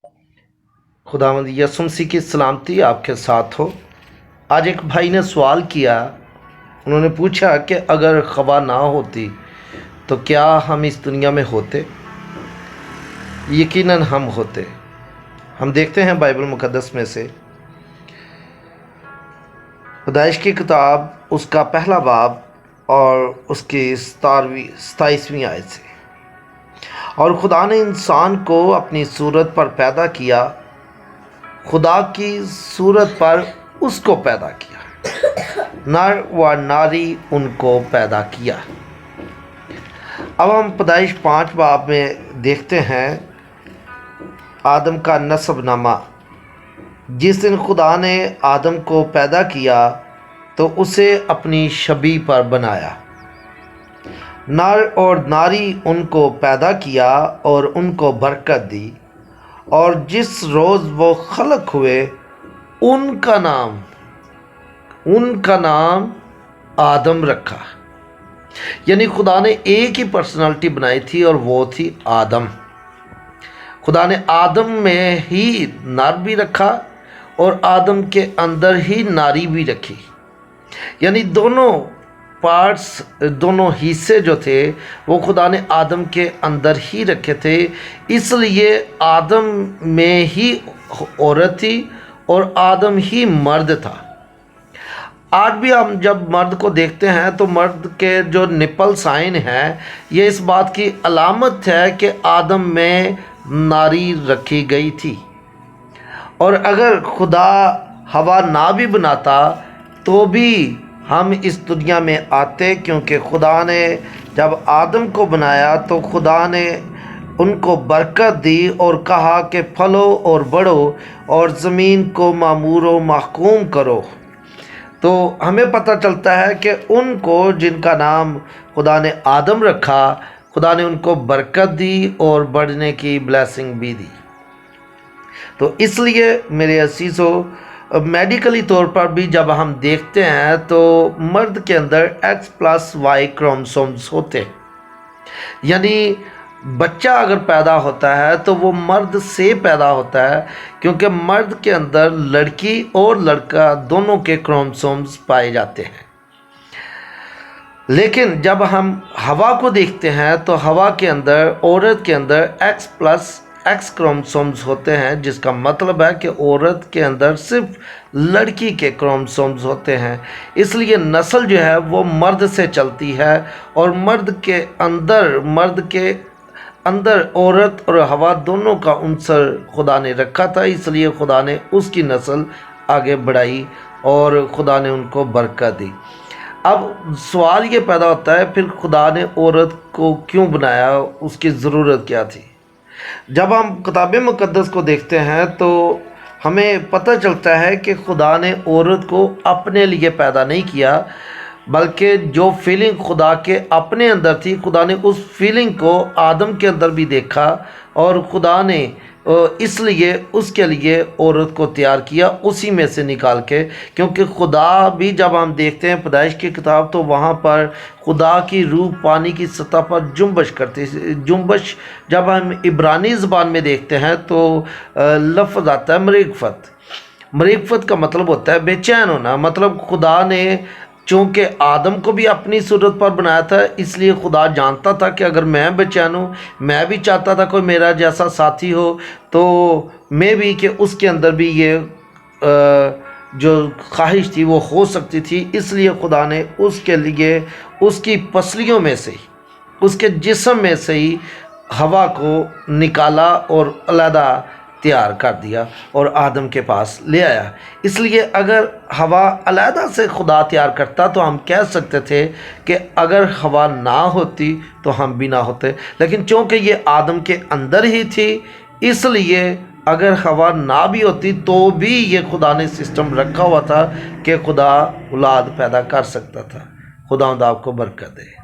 खुदावंद यसुम मसीह की सलामती आपके साथ हो। आज एक भाई ने सवाल किया, उन्होंने पूछा कि अगर खवा ना होती तो क्या हम इस दुनिया में होते? यकीनन हम होते। हम देखते हैं बाइबल मुकद्दस में से पैदाइश की किताब उसका पहला बाब और उसकी 27वीं आयत से, और खुदा ने इंसान को अपनी सूरत पर पैदा किया, खुदा की सूरत पर उसको पैदा किया, नर व नारी उनको पैदा किया। अब हम पैदाइश 5 बाब में देखते हैं आदम का नसबनामा। जिस दिन खुदा ने आदम को पैदा किया तो उसे अपनी शबी पर बनाया, नर और नारी उनको पैदा किया और उनको बरकत दी, और जिस रोज़ वो खलक हुए उनका नाम आदम रखा। यानी खुदा ने एक ही पर्सनालिटी बनाई थी और वो थी आदम। खुदा ने आदम में ही नर भी रखा और आदम के अंदर ही नारी भी रखी। यानी दोनों पार्ट्स, दोनों हिस्से जो थे वो खुदा ने आदम के अंदर ही रखे थे। इसलिए आदम में ही औरत थी और आदम ही मर्द था। आज भी हम जब मर्द को देखते हैं तो मर्द के जो निपल साइन है ये इस बात की अलामत है कि आदम में नारी रखी गई थी। और अगर खुदा हवा ना भी बनाता तो भी हम इस दुनिया में आते, क्योंकि खुदा ने जब आदम को बनाया तो खुदा ने उनको बरकत दी और कहा कि फलो और बढ़ो और ज़मीन को मामूर व महकूम करो। तो हमें पता चलता है कि उनको, जिनका नाम खुदा ने आदम रखा, खुदा ने उनको बरकत दी और बढ़ने की ब्लेसिंग भी दी। तो इसलिए मेरे अजीज़ों, मेडिकली तौर पर भी जब हम देखते हैं तो मर्द के अंदर X+Y क्रोमोसोम्स होते हैं। यानी बच्चा अगर पैदा होता है तो वो मर्द से पैदा होता है, क्योंकि मर्द के अंदर लड़की और लड़का दोनों के क्रोमोसोम्स पाए जाते हैं। लेकिन जब हम हवा को देखते हैं तो हवा के अंदर, औरत के अंदर X क्रोमोसोम्स होते हैं, जिसका मतलब है कि औरत के अंदर सिर्फ लड़की के क्रोमोसोम्स होते हैं। इसलिए नस्ल जो है वो मर्द से चलती है, और मर्द के अंदर औरत और हवा दोनों का उनसर खुदा ने रखा था। इसलिए खुदा ने उसकी नस्ल आगे बढ़ाई और खुदा ने उनको बरकत दी। अब सवाल ये पैदा होता है, फिर खुदा ने औरत को क्यों बनाया, उसकी ज़रूरत क्या थी? जब हम किताब मुकद्दस को देखते हैं तो हमें पता चलता है कि खुदा ने औरत को अपने लिए पैदा नहीं किया, बल्कि जो फीलिंग खुदा के अपने अंदर थी, खुदा ने उस फीलिंग को आदम के अंदर भी देखा, और खुदा ने इसलिए उसके लिए औरत को तैयार किया उसी में से निकाल के। क्योंकि खुदा भी, जब हम देखते हैं पैदाइश की किताब, तो वहाँ पर खुदा की रूह पानी की सतह पर जुम्बश करती। जुम्बश जब हम इब्रानी ज़बान में देखते हैं तो लफ्ज़ आता है मरीगफत। मरीगफत का मतलब होता है बेचैन होना। मतलब खुदा ने चूँकि आदम को भी अपनी सूरत पर बनाया था, इसलिए खुदा जानता था कि अगर मैं बेचैन हूँ, मैं भी चाहता था कोई मेरा जैसा साथी हो, तो मैं भी कि उसके अंदर भी ये जो ख्वाहिश थी वो हो सकती थी। इसलिए खुदा ने उसके लिए उसकी पसलियों में से ही, उसके जिस्म में से ही हवा को निकाला और अलहदा तैयार कर दिया और आदम के पास ले आया। इसलिए अगर हवा अलहदा से खुदा तैयार करता तो हम कह सकते थे कि अगर हवा ना होती तो हम भी ना होते। लेकिन चूँकि ये आदम के अंदर ही थी, इसलिए अगर हवा ना भी होती तो भी ये खुदा ने सिस्टम रखा हुआ था कि खुदा औलाद पैदा कर सकता था। खुदा आपको बरकत दे।